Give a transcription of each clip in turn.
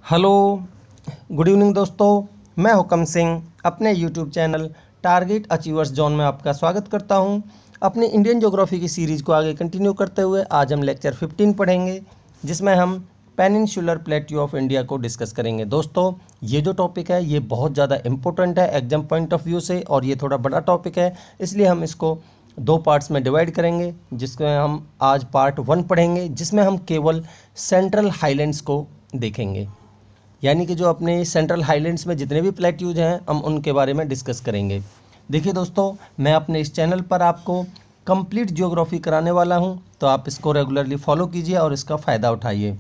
Hello, good evening दोस्तों। मैं हुकम सिंह अपने YouTube channel target achievers zone में आपका स्वागत करता हूं। अपनी इंडियन ज्योग्राफी की सीरीज़ को आगे कंटिन्यू करते हुए आज हम लेक्चर 15 पढ़ेंगे, जिसमें हम पेनिनसुलर प्लेट्यू ऑफ इंडिया को डिस्कस करेंगे। दोस्तों, ये जो टॉपिक है ये बहुत ज़्यादा इंपॉर्टेंट है एग्जाम पॉइंट ऑफ व्यू से, और ये थोड़ा बड़ा टॉपिक है, इसलिए हम इसको दो पार्ट्स में डिवाइड करेंगे। जिसमें हम आज पार्ट 1 पढ़ेंगे, जिसमें हम केवल सेंट्रल हाईलैंड्स को देखेंगे, यानी कि जो अपने सेंट्रल हाईलैंड्स में जितने भी प्लेट्यूज हैं हम उनके बारे में डिस्कस करेंगे। देखिए दोस्तों, मैं अपने इस चैनल पर आपको कंप्लीट ज्योग्राफी कराने वाला हूं, तो आप इसको रेगुलरली फॉलो कीजिए और इसका फ़ायदा उठाइए।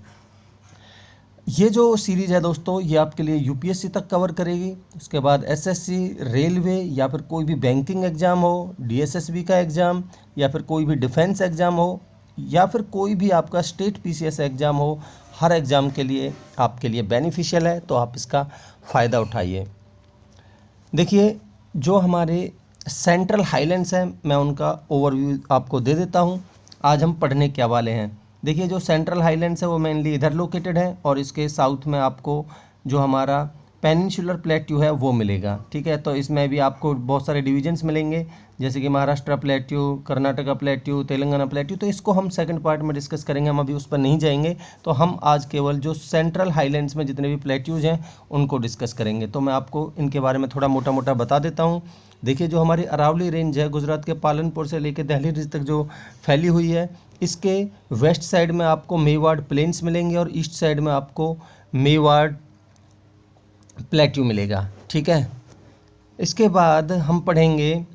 ये जो सीरीज़ है दोस्तों, ये आपके लिए यूपीएससी तक कवर करेगी। उसके बाद एसएससी, रेलवे, या फिर कोई भी बैंकिंग एग्ज़ाम हो, डीएसएसबी का एग्ज़ाम, या फिर कोई भी डिफेंस एग्ज़ाम हो, या फिर कोई भी आपका स्टेट पीसीएस एग्ज़ाम हो, हर एग्ज़ाम के लिए आपके लिए बेनिफिशियल है, तो आप इसका फ़ायदा उठाइए। देखिए, जो हमारे सेंट्रल हाईलैंड्स हैं मैं उनका ओवरव्यू आपको दे देता हूँ। आज हम पढ़ने क्या वाले हैं। देखिए, जो सेंट्रल हाईलैंड्स है वो मेनली इधर लोकेटेड है, और इसके साउथ में आपको जो हमारा पेनिनसुलर प्लेट्यू है वो मिलेगा। ठीक है, तो इसमें भी आपको बहुत सारे डिवीजन्स मिलेंगे, जैसे कि Maharashtra plateau, Karnataka plateau, Telangana plateau. तो इसको हम सेकंड पार्ट में डिस्कस करेंगे, हम अभी उस पर नहीं जाएंगे। तो हम आज केवल जो सेंट्रल हाईलैंड्स में जितने भी प्लेट्यूज हैं उनको डिस्कस करेंगे। तो मैं आपको इनके बारे में थोड़ा मोटा मोटा बता देता हूँ। देखिए, जो हमारी अरावली रेंज है गुजरात के पालनपुर से लेकर दिल्ली रेंज तक जो फैली हुई है, इसके वेस्ट साइड में आपको मेवाड़ प्लेन्स मिलेंगे और ईस्ट साइड में आपको मेवाड़ प्लेट्यू मिलेगा। ठीक है, इसके बाद हम पढ़ेंगे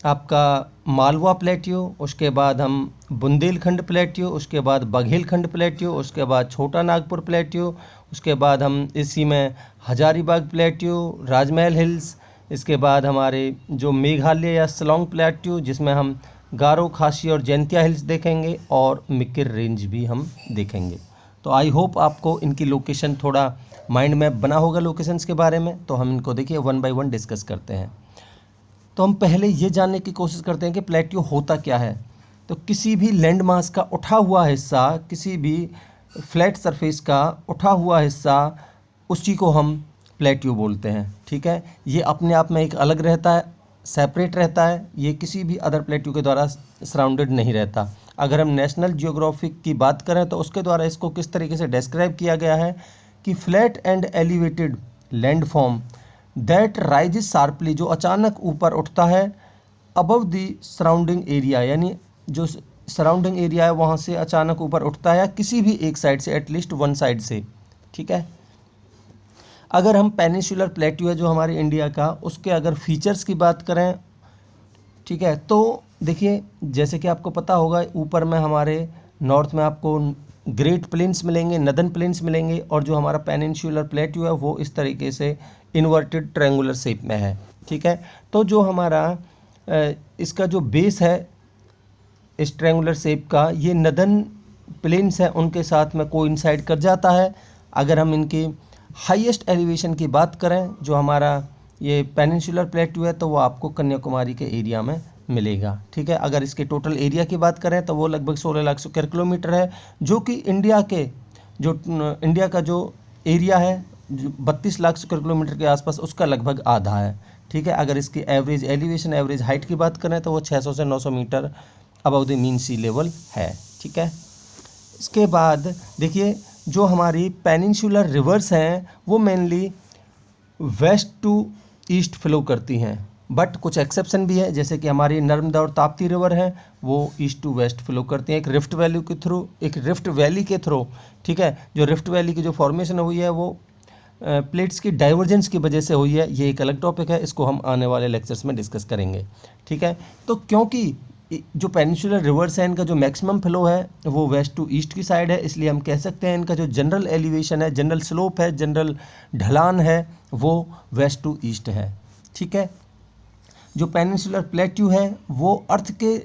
आपका मालवा प्लेट्यू, उसके बाद हम बुंदेलखंड प्लेट्यू, उसके बाद बघेलखंड प्लेट्यू, उसके बाद छोटा नागपुर प्लेट्यू, उसके बाद हम इसी में हजारीबाग प्लेट्यू, राजमहल हिल्स, इसके बाद हमारे जो मेघालय या शिलोंग प्लेट्यू, जिसमें हम गारो, खासी और जैंतिया हिल्स देखेंगे, और मिकिर रेंज भी हम देखेंगे। तो आई होप आपको इनकी लोकेशन थोड़ा माइंड में बना होगा लोकेशंस के बारे में। तो हम इनको देखिए 1 बाय 1 डिस्कस करते हैं। तो हम पहले ये जानने की कोशिश करते हैं कि प्लेट्यू होता क्या है। तो किसी भी लैंड मास का उठा हुआ हिस्सा, किसी भी फ्लैट सरफेस का उठा हुआ हिस्सा, उसी को हम प्लेट्यू बोलते हैं। ठीक है, ये अपने आप में एक अलग रहता है, सेपरेट रहता है, ये किसी भी अदर प्लेट्यू के द्वारा सराउंडेड नहीं रहता। अगर हम नेशनल जियोग्राफिक की बात करें तो उसके द्वारा इसको किस तरीके से डिस्क्राइब किया गया है कि flat and elevated land form that rises sharply, जो अचानक ऊपर उठता है अबव द सराउंडिंग एरिया, यानी जो सराउंडिंग एरिया है वहाँ से अचानक ऊपर उठता है किसी भी एक साइड से, एटलीस्ट वन साइड से। ठीक है, अगर हम पेनिनसुलर प्लेट्यू है जो हमारे इंडिया का, उसके अगर फीचर्स की बात करें, ठीक है, तो देखिए जैसे कि आपको पता होगा ऊपर में हमारे नॉर्थ में आपको ग्रेट प्लेन्स मिलेंगे, नदर्न प्लेन्स मिलेंगे, और जो हमारा पेनिनसुलर प्लेट्यू है वो इस तरीके से इन्वर्टेड ट्रायंगुलर शेप में है। ठीक है, तो जो हमारा इसका जो बेस है इस ट्रायंगुलर शेप का, ये नदर्न प्लेन्स है उनके साथ में कोइंसाइड कर जाता है। अगर हम इनकी हाईएस्ट एलिवेशन की बात करें, जो हमारा ये पेनिनसुलर प्लेट्यू है, तो वो आपको कन्याकुमारी के एरिया में मिलेगा। ठीक है, अगर इसके टोटल एरिया की बात करें तो वो लगभग 16 लाख स्क्वायर किलोमीटर है, जो कि इंडिया का जो एरिया है जो 32 लाख स्क्वायर किलोमीटर के आसपास, उसका लगभग आधा है। ठीक है, अगर इसकी एवरेज एलिवेशन, एवरेज हाइट की बात करें तो वो 600 से 900 metre above the mean sea level है। ठीक है, इसके बाद देखिए जो हमारी पेनिनसुलर रिवर्स हैं वो mainly west to east flow करती हैं, बट कुछ एक्सेप्शन भी है, जैसे कि हमारी नर्मदा और ताप्ती रिवर है वो ईस्ट टू वेस्ट फ्लो करती हैं, एक रिफ्ट वैली के थ्रू। ठीक है, जो रिफ्ट वैली की जो फॉर्मेशन हुई है वो प्लेट्स की डाइवर्जेंस की वजह से हुई है, ये एक अलग टॉपिक है, इसको हम आने वाले लेक्चर्स में डिस्कस करेंगे। ठीक है, तो क्योंकि जो पेनिनसुलर रिवर्स है इनका जो मैक्सिमम फ्लो है वो वेस्ट टू ईस्ट की साइड है, इसलिए हम कह सकते हैं इनका जो जनरल एलिवेशन है, जनरल स्लोप है, जनरल ढलान है, वो वेस्ट टू ईस्ट है। ठीक है, जो पेनिनसुलर प्लेट्यू है वो अर्थ के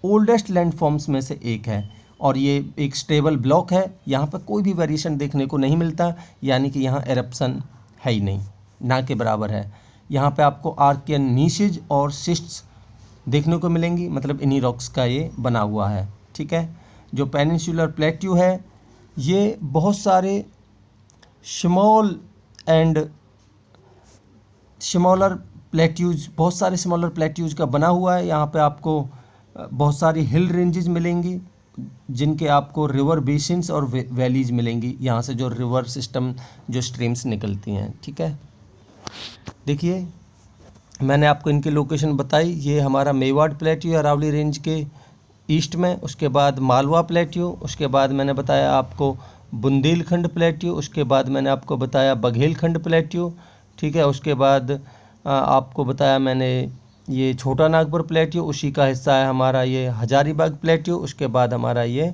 ओल्डेस्ट लैंडफॉर्म्स में से एक है, और ये एक स्टेबल ब्लॉक है, यहाँ पर कोई भी वेरिएशन देखने को नहीं मिलता, यानी कि यहाँ एरप्शन है ही नहीं, ना के बराबर है। यहाँ पे आपको आर्कियन नीशेज और सिस्ट्स देखने को मिलेंगी, मतलब इन्हीं रॉक्स का ये बना हुआ है। ठीक है, जो पेनिनसुलर प्लेट्यू है ये बहुत सारे स्मॉल एंड स्मॉलर प्लेट्यूज, बहुत सारे स्मॉलर प्लेट्यूज का बना हुआ है। यहाँ पे आपको बहुत सारी हिल रेंजेस मिलेंगी जिनके आपको रिवर बेसिन्स और वैलीज मिलेंगी, यहाँ से जो रिवर सिस्टम जो स्ट्रीम्स निकलती हैं। ठीक है, देखिए मैंने आपको इनकी लोकेशन बताई। ये हमारा मेवाड़ प्लेट्यू अरावली रेंज के ईस्ट में, उसके बाद मालवा प्लेट्यू, उसके बाद मैंने बताया आपको बुंदेलखंड प्लेट्यू, उसके बाद मैंने आपको बताया बघेलखंड प्लेट्यू। ठीक है, उसके बाद आपको बताया मैंने ये छोटा नागपुर प्लेट्यू, उसी का हिस्सा है हमारा ये हजारीबाग प्लेट्यू। उसके बाद हमारा ये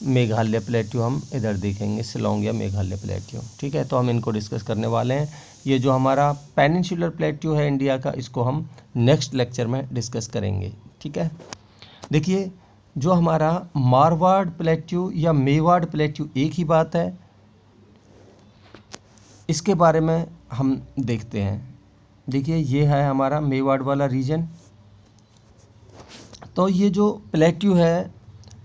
मेघालय प्लेट्यू हम इधर देखेंगे, शिलोंग या मेघालय प्लेट्यू। ठीक है, तो हम इनको डिस्कस करने वाले हैं। ये जो हमारा पेनिनसुलर प्लेट्यू है इंडिया का, इसको हम नेक्स्ट लेक्चर में डिस्कस करेंगे। ठीक है, देखिए जो हमारा मारवाड़ प्लेट्यू या मेवाड़ प्लेट्यू एक ही बात है, इसके बारे में हम देखते हैं। देखिए ये है हमारा मेवाड़ वाला रीजन। तो ये जो प्लेट्यू है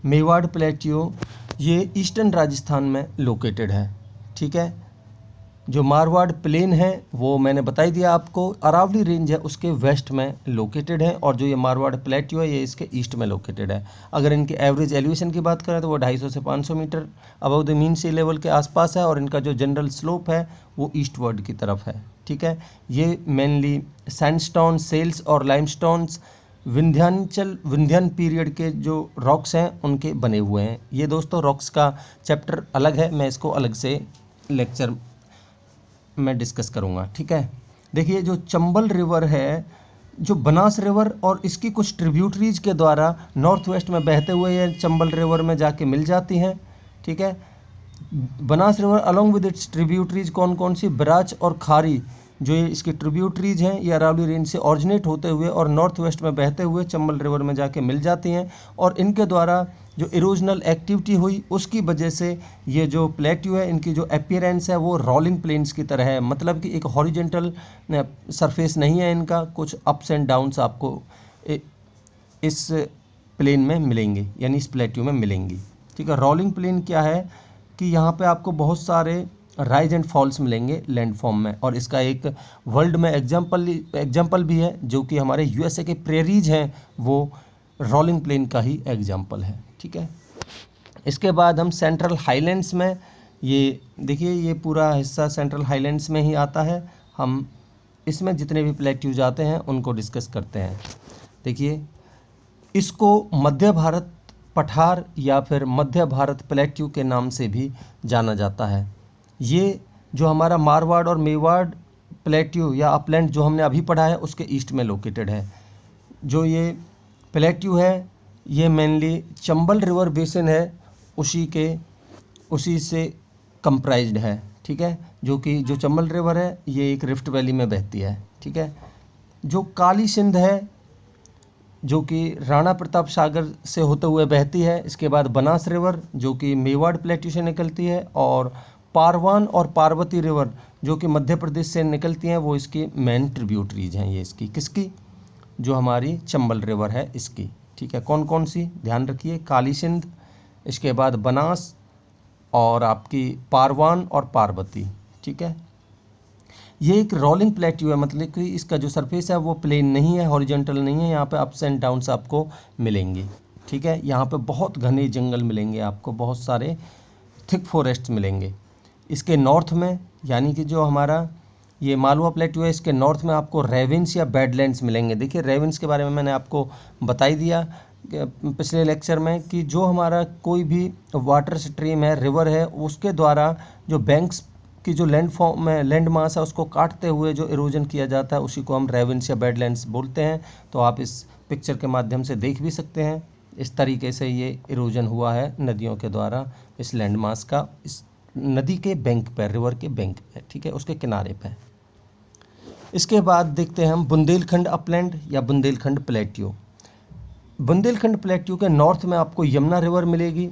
मेवाड़ प्लेट्यू, ये ईस्टर्न राजस्थान में लोकेटेड है। ठीक है, जो मारवाड़ प्लेन है वो मैंने बता ही दिया आपको, अरावली रेंज है उसके वेस्ट में लोकेटेड है, और जो ये मारवाड़ प्लेट्यू है ये इसके ईस्ट में लोकेटेड है। अगर इनके एवरेज एलिवेशन की बात करें तो वो 250 से 500 metre above the mean sea level के आसपास है, और इनका जो जनरल स्लोप है वो ईस्टवर्ड की तरफ है। ठीक है, ये मेनली सैंडस्टोन, सेल्स और लाइमस्टोन्स विंध्यन पीरियड के जो रॉक्स हैं उनके बने हुए हैं। ये दोस्तों रॉक्स का चैप्टर अलग है, मैं इसको अलग से लेक्चर में डिस्कस करूँगा। ठीक है, देखिए जो चंबल रिवर है, जो बनास रिवर और इसकी कुछ ट्रिब्यूटरीज के द्वारा नॉर्थ वेस्ट में बहते हुए ये चंबल रिवर में जाके मिल जाती हैं। ठीक है, Banas river along with its tributaries कौन कौन सी, बराच और खारी, जो ये इसकी ट्रिब्यूटरीज हैं ये अरावली रेंज से ऑरिजिनेट होते हुए और नॉर्थ वेस्ट में बहते हुए चंबल रिवर में जाके मिल जाती हैं, और इनके द्वारा जो इरोजनल एक्टिविटी हुई उसकी वजह से ये जो प्लेट्यू है इनकी जो अपीयरेंस है वो रोलिंग प्लेन्स की तरह है। मतलब कि एक हॉरिजेंटल सरफेस नहीं है इनका, कुछ अप्स एंड डाउन्स आपको इस प्लेन में मिलेंगे, यानी इस प्लेट्यू में मिलेंगी। ठीक है, रोलिंग प्लेन क्या है कि यहाँ पे आपको बहुत सारे राइज एंड फॉल्स मिलेंगे लैंडफॉर्म में, और इसका एक वर्ल्ड में एग्जाम्पल भी है, जो कि हमारे यूएसए के प्रेरीज हैं वो रोलिंग प्लेन का ही एग्जाम्पल है। ठीक है, इसके बाद हम सेंट्रल हाईलैंड्स में, ये देखिए ये पूरा हिस्सा सेंट्रल हाईलैंड्स में ही आता है। हम इसमें जितने भी प्लेट्यूज आते हैं उनको डिस्कस करते हैं। देखिए इसको मध्य भारत पठार या फिर मध्य भारत प्लेट्यू के नाम से भी जाना जाता है। ये जो हमारा मारवाड़ और मेवाड़ प्लेट्यू या अपलैंड जो हमने अभी पढ़ा है उसके ईस्ट में लोकेटेड है। जो ये प्लेट्यू है ये मेनली चंबल रिवर बेसिन है उसी से कंप्राइज्ड है। ठीक है, जो कि जो चंबल रिवर है ये एक रिफ्ट वैली में बहती है। ठीक है, जो काली सिंध है जो कि राणा प्रताप सागर से होते हुए बहती है। इसके बाद बनास रिवर जो कि मेवाड़ प्लेट्यू से निकलती है, और पारवान और पार्वती रिवर जो कि मध्य प्रदेश से निकलती हैं, वो इसकी मेन ट्रिब्यूटरीज हैं। ये इसकी किसकी, जो हमारी चंबल रिवर है इसकी। ठीक है, कौन कौन सी ध्यान रखिए, काली सिंध, इसके बाद बनास और आपकी पारवान और पार्वती। ठीक है, ये एक रोलिंग प्लेट्यू है, मतलब कि इसका जो सरफेस है वो प्लेन नहीं है, हॉरिजॉन्टल नहीं है, यहाँ पे अप्स एंड डाउन्स आपको मिलेंगे। ठीक है, यहाँ पे बहुत घने जंगल मिलेंगे आपको, बहुत सारे थिक फॉरेस्ट मिलेंगे। इसके नॉर्थ में यानी कि जो हमारा ये मालवा प्लेट्यू है इसके नॉर्थ में आपको रेविन्स या बैडलैंड्स मिलेंगे। देखिए रेविन्स के बारे में मैंने आपको बता ही दिया पिछले लेक्चर में कि जो हमारा कोई भी वाटर स्ट्रीम है, रिवर है, उसके द्वारा जो बैंक्स की जो लैंड मास है उसको काटते हुए जो इरोजन किया जाता है उसी को हम रेविन्स या बैडलैंड्स बोलते हैं। तो आप इस पिक्चर के माध्यम से देख भी सकते हैं, इस तरीके से ये इरोजन हुआ है नदियों के द्वारा इस लैंड मास का, इस नदी के बैंक पर, रिवर के बैंक पे। ठीक है, उसके किनारे पे। इसके बाद देखते हैं हम बुंदेलखंड अपलैंड या बुंदेलखंड प्लेट्यू। बुंदेलखंड प्लेट्यू के नॉर्थ में आपको यमुना रिवर मिलेगी,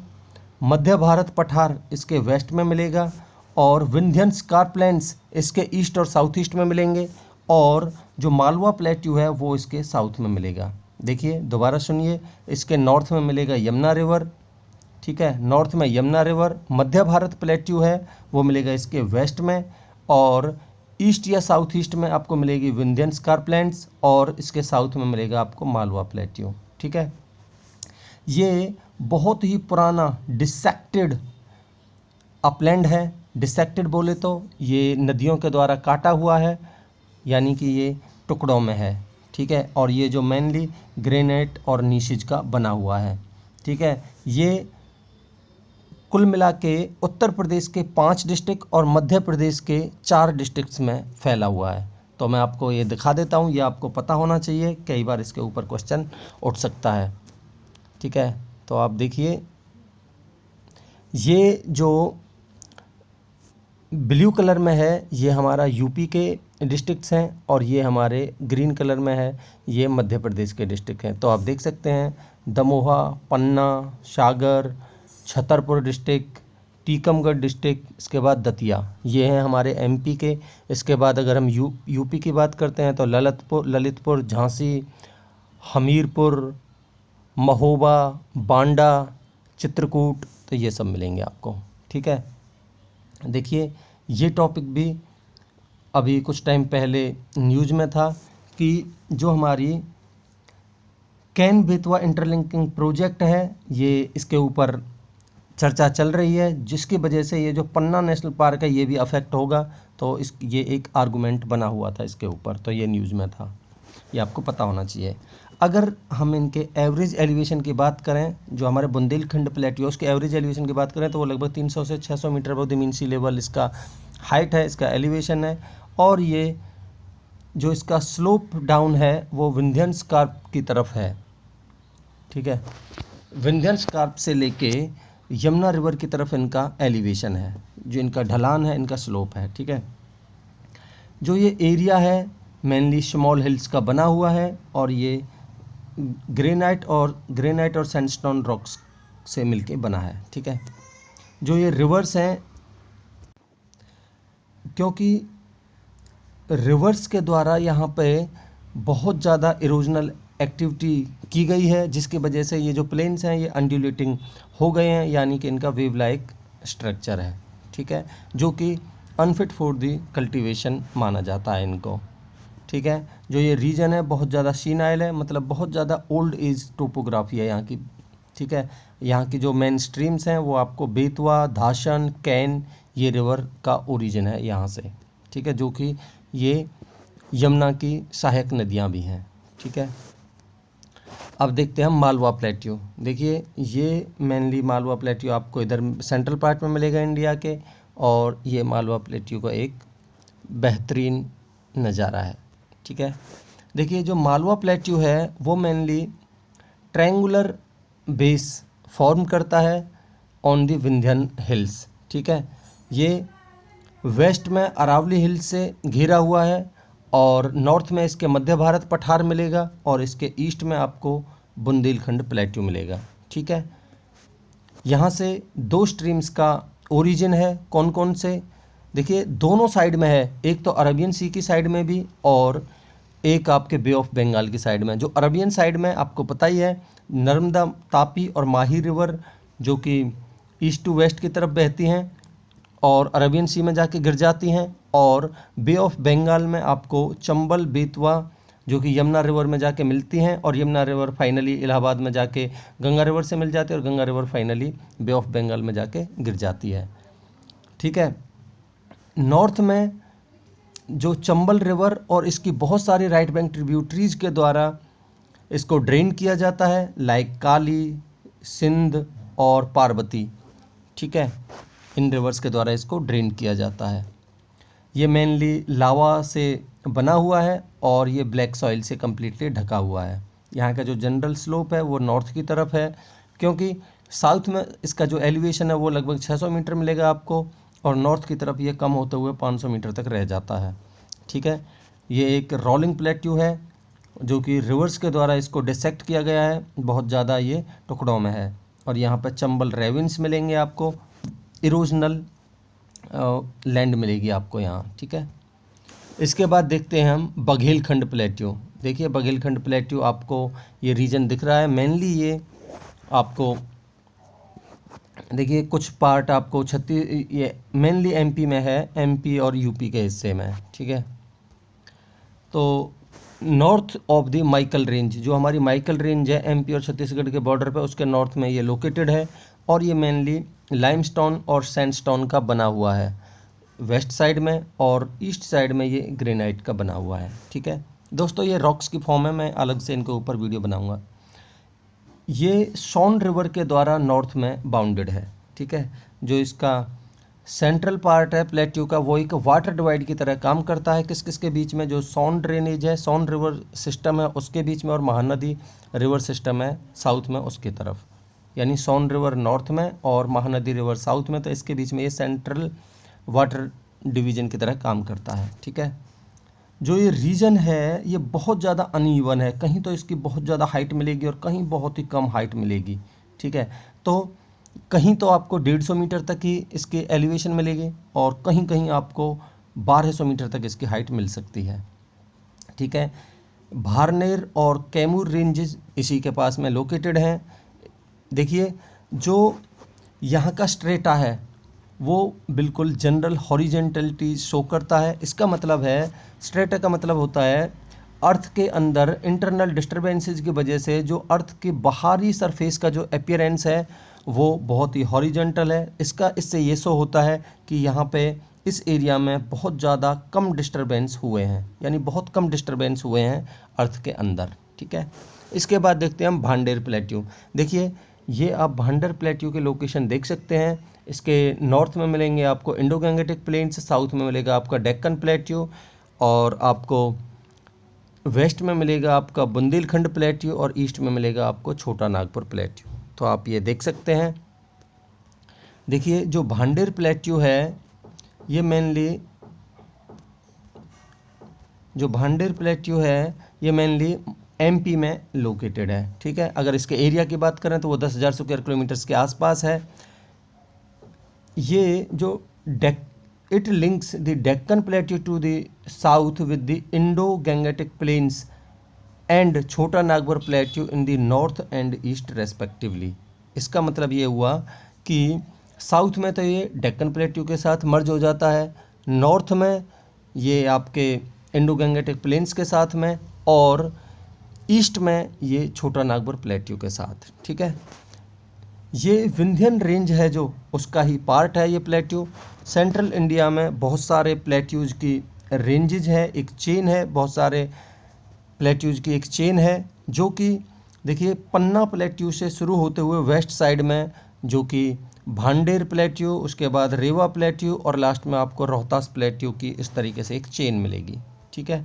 मध्य भारत पठार इसके वेस्ट में मिलेगा, और विंध्यन स्कार्पलैंड्स इसके ईस्ट और साउथ ईस्ट में मिलेंगे, और जो मालवा प्लेट्यू है वो इसके साउथ में मिलेगा। देखिए दोबारा सुनिए, इसके नॉर्थ में मिलेगा यमुना रिवर, ठीक है। नॉर्थ में यमुना रिवर। मध्य भारत प्लेट्यू है वो मिलेगा इसके वेस्ट में, और ईस्ट या साउथ ईस्ट में आपको मिलेगी विंध्यन स्कार्पलैंड्स, और इसके साउथ में मिलेगा आपको मालवा प्लेट्यू। ठीक है। ये बहुत ही पुराना डिसेक्टेड अपलैंड है। डिसेक्टेड बोले तो ये नदियों के द्वारा काटा हुआ है, यानी कि ये टुकड़ों में है। ठीक है। और ये जो मेनली ग्रेनाइट और नीशिज का बना हुआ है। ठीक है। ये कुल मिला के उत्तर प्रदेश के 5 डिस्ट्रिक्ट और मध्य प्रदेश के 4 डिस्ट्रिक्ट्स में फैला हुआ है। तो मैं आपको ये दिखा देता हूँ, ये आपको पता होना चाहिए, कई बार इसके ऊपर क्वेश्चन उठ सकता है। ठीक है। तो आप देखिए, ये जो ब्लू कलर में है ये हमारा यूपी के डिस्ट्रिक्ट्स हैं, और ये हमारे ग्रीन कलर में है ये मध्य प्रदेश के डिस्ट्रिक्ट हैं। तो आप देख सकते हैं दमोहा, पन्ना, सागर, छतरपुर डिस्ट्रिक्ट, टीकमगढ़ डिस्ट्रिक्ट, इसके बाद दतिया, ये हैं हमारे एमपी के। इसके बाद अगर हम यूपी की बात करते हैं तो ललितपुर, झांसी, हमीरपुर, महोबा, बांडा, चित्रकूट, तो ये सब मिलेंगे आपको। ठीक है। देखिए, ये टॉपिक भी अभी कुछ टाइम पहले न्यूज़ में था कि जो हमारी कैन बेतवा इंटरलिंकिंग प्रोजेक्ट है, ये इसके ऊपर चर्चा चल रही है, जिसकी वजह से ये जो पन्ना नेशनल पार्क है ये भी अफेक्ट होगा। तो ये एक आर्गूमेंट बना हुआ था इसके ऊपर, तो ये न्यूज़ में था, ये आपको पता होना चाहिए। अगर हम इनके एवरेज एलिवेशन की बात करें, जो हमारे बुंदेलखंड प्लेट्यू उसके एवरेज एलिवेशन की बात करें तो वो लगभग 300 से 600 metre above the mean sea level इसका हाइट है, इसका एलिवेशन है। और ये जो इसका स्लोप डाउन है वो विंध्यन स्कार्प की तरफ है। ठीक है। विंध्यन स्कार्प से लेके यमुना रिवर की तरफ इनका एलिवेशन है, जो इनका ढलान है, इनका स्लोप है। ठीक है। जो ये एरिया है मेनली स्मॉल हिल्स का बना हुआ है, और ये ग्रेनाइट और सैंडस्टोन रॉक्स से मिलके बना है। ठीक है। जो ये रिवर्स हैं, क्योंकि रिवर्स के द्वारा यहाँ पे बहुत ज़्यादा इरोजनल एक्टिविटी की गई है, जिसकी वजह से ये जो प्लेन्स हैं ये अंडुलेटिंग हो गए हैं, यानी कि इनका वेव लाइक स्ट्रक्चर है। ठीक है। जो कि अनफिट फॉर दी कल्टीवेशन माना जाता है इनको। ठीक है। जो ये रीजन है बहुत ज़्यादा सीनाइल है, मतलब बहुत ज़्यादा ओल्ड एज टोपोग्राफी है यहाँ की। ठीक है। यहाँ की जो मेन स्ट्रीम्स हैं वो आपको बेतवा, धासन, कैन, ये रिवर का ओरिजिन है यहाँ से। ठीक है। जो कि ये यमुना की सहायक नदियाँ भी हैं। ठीक है। अब देखते हैं हम मालवा प्लेट्यू। देखिए, ये मेनली मालवा प्लेट्यू आपको इधर सेंट्रल पार्ट में मिलेगा इंडिया के, और ये मालवा प्लेट्यू का एक बेहतरीन नज़ारा है। ठीक है। देखिए, जो मालवा प्लेट्यू है वो मेनली ट्रायंगुलर बेस फॉर्म करता है ऑन द विंध्यन हिल्स। ठीक है। ये वेस्ट में अरावली हिल्स से घिरा हुआ है, और नॉर्थ में इसके मध्य भारत पठार मिलेगा, और इसके ईस्ट में आपको बुंदेलखंड प्लेट्यू मिलेगा। ठीक है। यहाँ से 2 स्ट्रीम्स का ओरिजिन है। कौन कौन से? देखिए, दोनों साइड में है, एक तो अरबियन सी की साइड में भी, और एक आपके बे ऑफ बंगाल की साइड में। जो अरबियन साइड में आपको पता ही है, नर्मदा, तापी और माही रिवर जो कि ईस्ट टू वेस्ट की तरफ बहती हैं और अरबियन सी में जाके गिर जाती हैं, और बे ऑफ बंगाल में आपको चंबल, बेतवा जो कि यमुना रिवर में जाके मिलती हैं, और यमुना रिवर फाइनली इलाहाबाद में जाके गंगा रिवर से मिल जाती है, और Ganga river finally bay of Bengal में जाके गिर जाती है। ठीक है। नॉर्थ में जो चंबल रिवर और इसकी बहुत सारी राइट बैंक ट्रिब्यूटरीज के द्वारा इसको ड्रेन किया जाता है, लाइक काली, सिंध और पार्वती। ठीक है। इन रिवर्स के द्वारा इसको ड्रेन किया जाता है। ये मेनली लावा से बना हुआ है, और ये ब्लैक सॉइल से कम्प्लीटली ढका हुआ है। यहाँ का जो जनरल स्लोप है वो नॉर्थ की तरफ है, क्योंकि साउथ में इसका जो एलिवेशन है वो लगभग 600 मीटर मिलेगा आपको, और नॉर्थ की तरफ ये कम होते हुए 500 मीटर तक रह जाता है। ठीक है। ये एक रोलिंग प्लेट्यू है, जो कि रिवर्स के द्वारा इसको डिसेक्ट किया गया है, बहुत ज़्यादा ये टुकड़ों में है, और यहाँ पर चंबल रेविन्स मिलेंगे आपको, इरोजनल लैंड मिलेगी आपको यहाँ। ठीक है। इसके बाद देखते हैं हम बघेलखंड प्लेट्यू। देखिए, बघेलखंड प्लेट्यू आपको ये रीजन दिख रहा है, मेनली ये आपको देखिए कुछ पार्ट आपको ये मेनली एमपी में है, एमपी और यूपी के हिस्से में, ठीक है। तो north of the Michael range, जो हमारी माइकल रेंज है एमपी और छत्तीसगढ़ के बॉर्डर पे, उसके नॉर्थ में ये लोकेटेड है। और ये मेनली लाइमस्टोन और सैंडस्टोन का बना हुआ है वेस्ट साइड में, और ईस्ट साइड में ये ग्रेनाइट का बना हुआ है, ठीक है। दोस्तों ये रॉक्स की फॉर्म है, मैं अलग से इनके ऊपर वीडियो बनाऊंगा। ये सोन रिवर के द्वारा नॉर्थ में बाउंडेड है, ठीक है। जो इसका सेंट्रल पार्ट है प्लेट्यू का, वो एक वाटर डिवाइड की तरह काम करता है। किस किस के बीच में? जो सोन ड्रेनेज है, सोन रिवर सिस्टम है उसके बीच में, और महानदी रिवर सिस्टम है साउथ में उसकी तरफ, यानी सोन रिवर नॉर्थ में और महानदी रिवर साउथ में। तो इसके बीच में ये सेंट्रल वाटर डिवीजन की तरह काम करता है, ठीक है। जो ये रीजन है ये बहुत ज़्यादा अनइवन है, कहीं तो इसकी बहुत ज़्यादा हाइट मिलेगी और कहीं बहुत ही कम हाइट मिलेगी, ठीक है। तो कहीं तो आपको 150 मीटर तक ही इसकी एलिवेशन मिलेगी, और कहीं कहीं आपको 1200 मीटर तक इसकी हाइट मिल सकती है, ठीक है। भारनेर और कैमूर रेंजेस इसी के पास में लोकेटेड हैं। देखिए जो यहाँ का स्ट्रेटा है वो बिल्कुल जनरल हॉरिजेंटलिटी शो करता है। इसका मतलब है, स्ट्रेटा का मतलब होता है अर्थ के अंदर इंटरनल डिस्टर्बेंसेस की वजह से जो अर्थ के बाहरी सरफेस का जो अपीयरेंस है वो बहुत ही हॉरिजेंटल है। इससे ये शो होता है कि यहाँ पे इस एरिया में बहुत ज़्यादा कम डिस्टर्बेंस हुए हैं, यानी बहुत कम डिस्टर्बेंस हुए हैं अर्थ के अंदर, ठीक है। इसके बाद देखते हैं हम भांडेर प्लेट्यू। देखिए ये आप भांडेर प्लेट्यू के लोकेशन देख सकते हैं। इसके नॉर्थ में मिलेंगे आपको इंडो गैंगेटिक प्लेन्स, साउथ में मिलेगा आपका डेक्कन प्लेट्यू, और आपको वेस्ट में मिलेगा आपका बुंदेलखंड प्लेट्यू, और ईस्ट में मिलेगा आपको छोटा नागपुर प्लेट्यू। तो आप ये देख सकते हैं। देखिए जो भांडेर प्लेट्यू है ये मेनली एमपी में लोकेटेड है, ठीक है। अगर इसके एरिया की बात करें तो वो 10,000 स्क्वायर किलोमीटर्स के आसपास है। ये जो it links the Deccan plateau to the south with the Indo Gangetic plains and Chota Nagpur plateau in the north and east respectively. इसका मतलब ये हुआ कि साउथ में तो ये डेक्कन प्लेट्यू के साथ मर्ज हो जाता है, नॉर्थ में ये आपके इंडो गैंगेटिक प्लेन्स के साथ में, और ईस्ट में ये छोटा नागपुर प्लेट्यू के साथ, ठीक है। ये विंध्यन रेंज है जो उसका ही पार्ट है ये प्लेट्यू। सेंट्रल इंडिया में बहुत सारे प्लेट्यूज की रेंजेज है, एक चेन है, बहुत सारे प्लेट्यूज की एक चेन है, जो कि देखिए पन्ना प्लेट्यू से शुरू होते हुए वेस्ट साइड में जो कि भांडेर प्लेट्यू, उसके बाद रेवा प्लेट्यू, और लास्ट में आपको रोहतास प्लेट्यू की इस तरीके से एक चेन मिलेगी, ठीक है।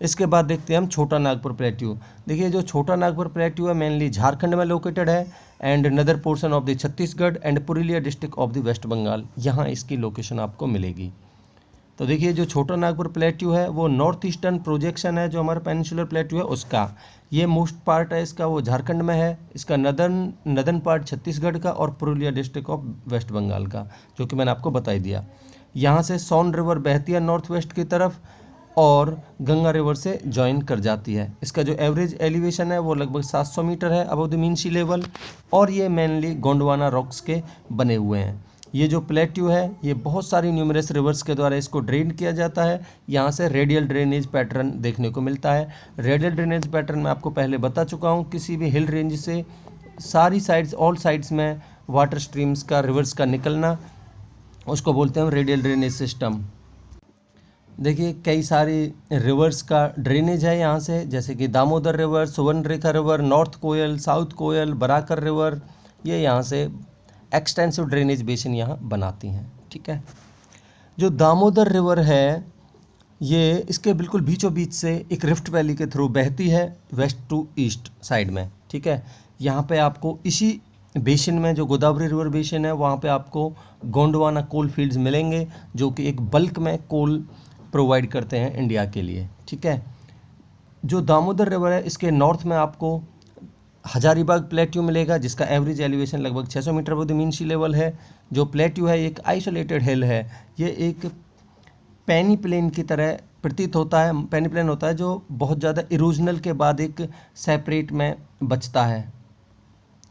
इसके बाद देखते हैं हम छोटा नागपुर प्लेट्यू। देखिए जो छोटा नागपुर प्लेट्यू है मेनली झारखंड में लोकेटेड है, and other portion of the Chhattisgarh and Purulia district of the West Bengal, यहाँ इसकी लोकेशन आपको मिलेगी। तो देखिए जो छोटा नागपुर प्लेट्यू है वो नॉर्थ ईस्टर्न प्रोजेक्शन है जो हमारा पेनिनसुलर प्लेट्यू है उसका, ये मोस्ट पार्ट है इसका वो झारखंड में है। इसका नदर्न पार्ट छत्तीसगढ़ का, और Purulia district of west Bengal का, जो कि मैंने आपको बता ही दिया। यहाँ से सोन रिवर बहती है नॉर्थ वेस्ट की तरफ और गंगा रिवर से ज्वाइन कर जाती है। इसका जो एवरेज एलिवेशन है वो लगभग 700 मीटर है above the mean sea level, और ये मेनली गोंडवाना रॉक्स के बने हुए हैं। ये जो प्लेट्यू है ये बहुत सारी न्यूमरस रिवर्स के द्वारा इसको ड्रेन किया जाता है। यहाँ से रेडियल ड्रेनेज पैटर्न देखने को मिलता है। रेडियल ड्रेनेज पैटर्न मैं आपको पहले बता चुका हूँ, किसी भी हिल रेंज से सारी साइड्स, ऑल साइड्स में वाटर स्ट्रीम्स का, रिवर्स का निकलना, उसको बोलते हैं रेडियल ड्रेनेज सिस्टम। देखिए कई सारी रिवर्स का ड्रेनेज है यहाँ से, जैसे कि Damodar river, Subarnarekha river, North Koel, South Koel, Barakar river, ये यहाँ से एक्सटेंसिव ड्रेनेज बेसिन यहाँ बनाती हैं, ठीक है। जो दामोदर रिवर है ये इसके बिल्कुल बीचों बीच से एक रिफ्ट वैली के थ्रू बहती है वेस्ट टू ईस्ट साइड में, ठीक है। यहाँ पे आपको इसी बेसिन में जो गोदावरी रिवर बेसिन है वहाँ पे आपको गोंडवाना कोल फील्ड्स मिलेंगे, जो कि एक बल्क में कोल प्रोवाइड करते हैं इंडिया के लिए, ठीक है। जो दामोदर रिवर है इसके नॉर्थ में आपको हजारीबाग प्लेट्यू मिलेगा, जिसका एवरेज एलिवेशन लगभग 600 metre above the mean sea level है। जो प्लेट्यू है एक आइसोलेटेड हिल है, ये एक पेनी प्लेन की तरह प्रतीत होता है। पेनी प्लेन होता है जो बहुत ज़्यादा इरोजनल के बाद एक सेपरेट में बचता है,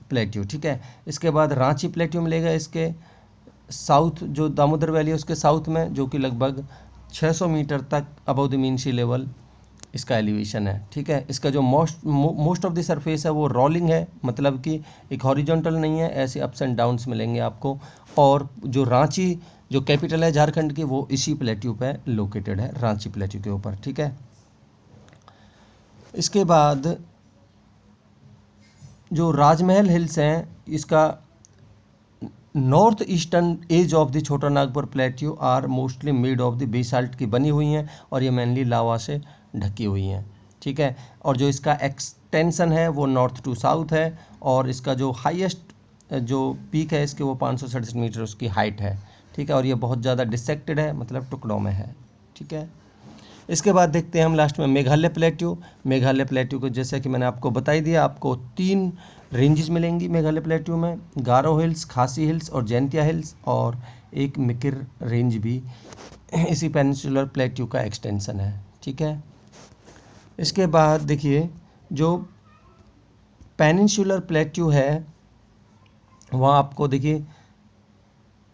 प्लेट्यू, ठीक है। इसके बाद रांची प्लेट्यू मिलेगा इसके साउथ, जो दामोदर वैली है उसके साउथ में, जो कि लगभग 600 मीटर तक above the mean sea level इसका एलिवेशन है, ठीक है। इसका जो मोस्ट ऑफ द सरफेस है वो रोलिंग है, मतलब कि एक हॉरिजॉन्टल नहीं है, ऐसे अप्स एंड डाउन्स मिलेंगे आपको। और जो रांची जो कैपिटल है झारखंड की, वो इसी प्लेट्यू पे लोकेटेड है, रांची प्लेट्यू के ऊपर, ठीक है। इसके बाद जो राजमहल हिल्स हैं, इसका north eastern edge of the Chota Nagpur plateau are mostly made of the basalt की बनी हुई हैं, और ये मेनली लावा से ढकी हुई हैं, ठीक है। और जो इसका एक्सटेंशन है वो नॉर्थ टू साउथ है, और इसका जो हाईएस्ट जो पीक है इसके वो 567 मीटर उसकी हाइट है, ठीक है। और ये बहुत ज़्यादा डिसेक्टेड है, मतलब टुकड़ों में है, ठीक है। इसके बाद देखते हैं हम लास्ट में मेघालय प्लेट्यू। मेघालय प्लेट्यू को जैसे कि मैंने आपको बताई दिया, आपको 3 रेंजेस मिलेंगी मेघालय प्लेट्यू में, गारो हिल्स, खासी हिल्स और जैंतिया हिल्स, और एक मिकिर रेंज भी इसी पेनिनसुलर प्लेट्यू का एक्सटेंशन है, ठीक है। इसके बाद देखिए जो पेनिनसुलर प्लेट्यू है वहाँ आपको देखिए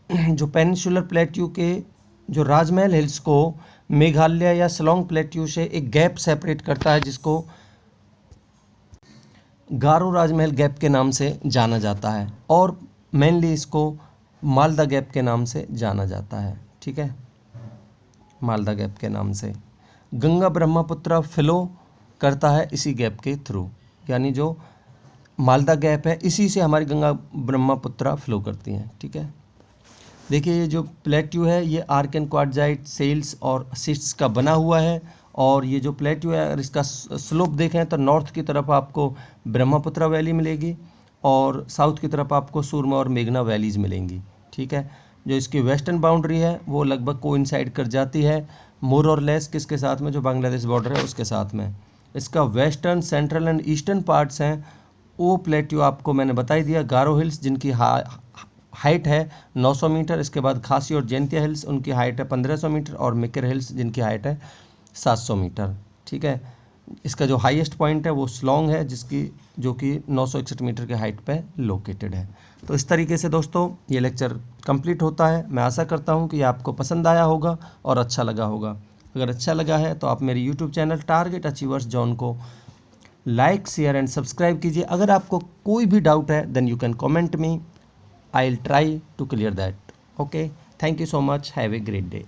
जो पेनिनसुलर प्लेट्यू के जो राजमहल हिल्स को मेघालय या शिलोंग प्लेट्यू से एक गैप सेपरेट करता है, जिसको गारो राजमहल गैप के नाम से जाना जाता है, और मेनली इसको मालदा गैप के नाम से जाना जाता है, ठीक है। मालदा गैप के नाम से गंगा ब्रह्मपुत्र फ्लो करता है इसी गैप के थ्रू, यानी जो मालदा गैप है इसी से हमारी गंगा ब्रह्मपुत्र फ्लो करती हैं, ठीक है। देखिए ये जो प्लेट्यू है ये आर्क एंड क्वार्टजाइट सेल्स और सिस्ट्स का बना हुआ है, और ये जो प्लेट्यू है अगर इसका स्लोप देखें तो नॉर्थ की तरफ आपको ब्रह्मपुत्र वैली मिलेगी, और साउथ की तरफ आपको सुरमा और मेघना वैलीज मिलेंगी, ठीक है। जो इसकी वेस्टर्न बाउंड्री है वो लगभग कोइंसाइड कर जाती है मोर और लेस किसके साथ में, जो बांग्लादेश बॉर्डर है उसके साथ में। इसका western, central and eastern parts हैं वो प्लेट्यू आपको मैंने बता ही दिया। गारो हिल्स जिनकी हाइट है 900 मीटर, इसके बाद खासी और जैंतिया हिल्स उनकी हाइट है 1500 मीटर, और मिकिर हिल्स जिनकी हाइट है 700 मीटर, ठीक है। इसका जो हाईएस्ट पॉइंट है वो शिलोंग है, जो कि 961 मीटर के हाइट पे लोकेटेड है। तो इस तरीके से दोस्तों ये लेक्चर कंप्लीट होता है। मैं आशा करता हूँ कि आपको पसंद आया होगा और अच्छा लगा होगा। अगर अच्छा लगा है तो आप मेरे YouTube channel target achievers zone को लाइक, शेयर एंड सब्सक्राइब कीजिए। अगर आपको कोई भी डाउट है then you can comment me, I'll try to clear that. Okay, thank you so much. Have a great day.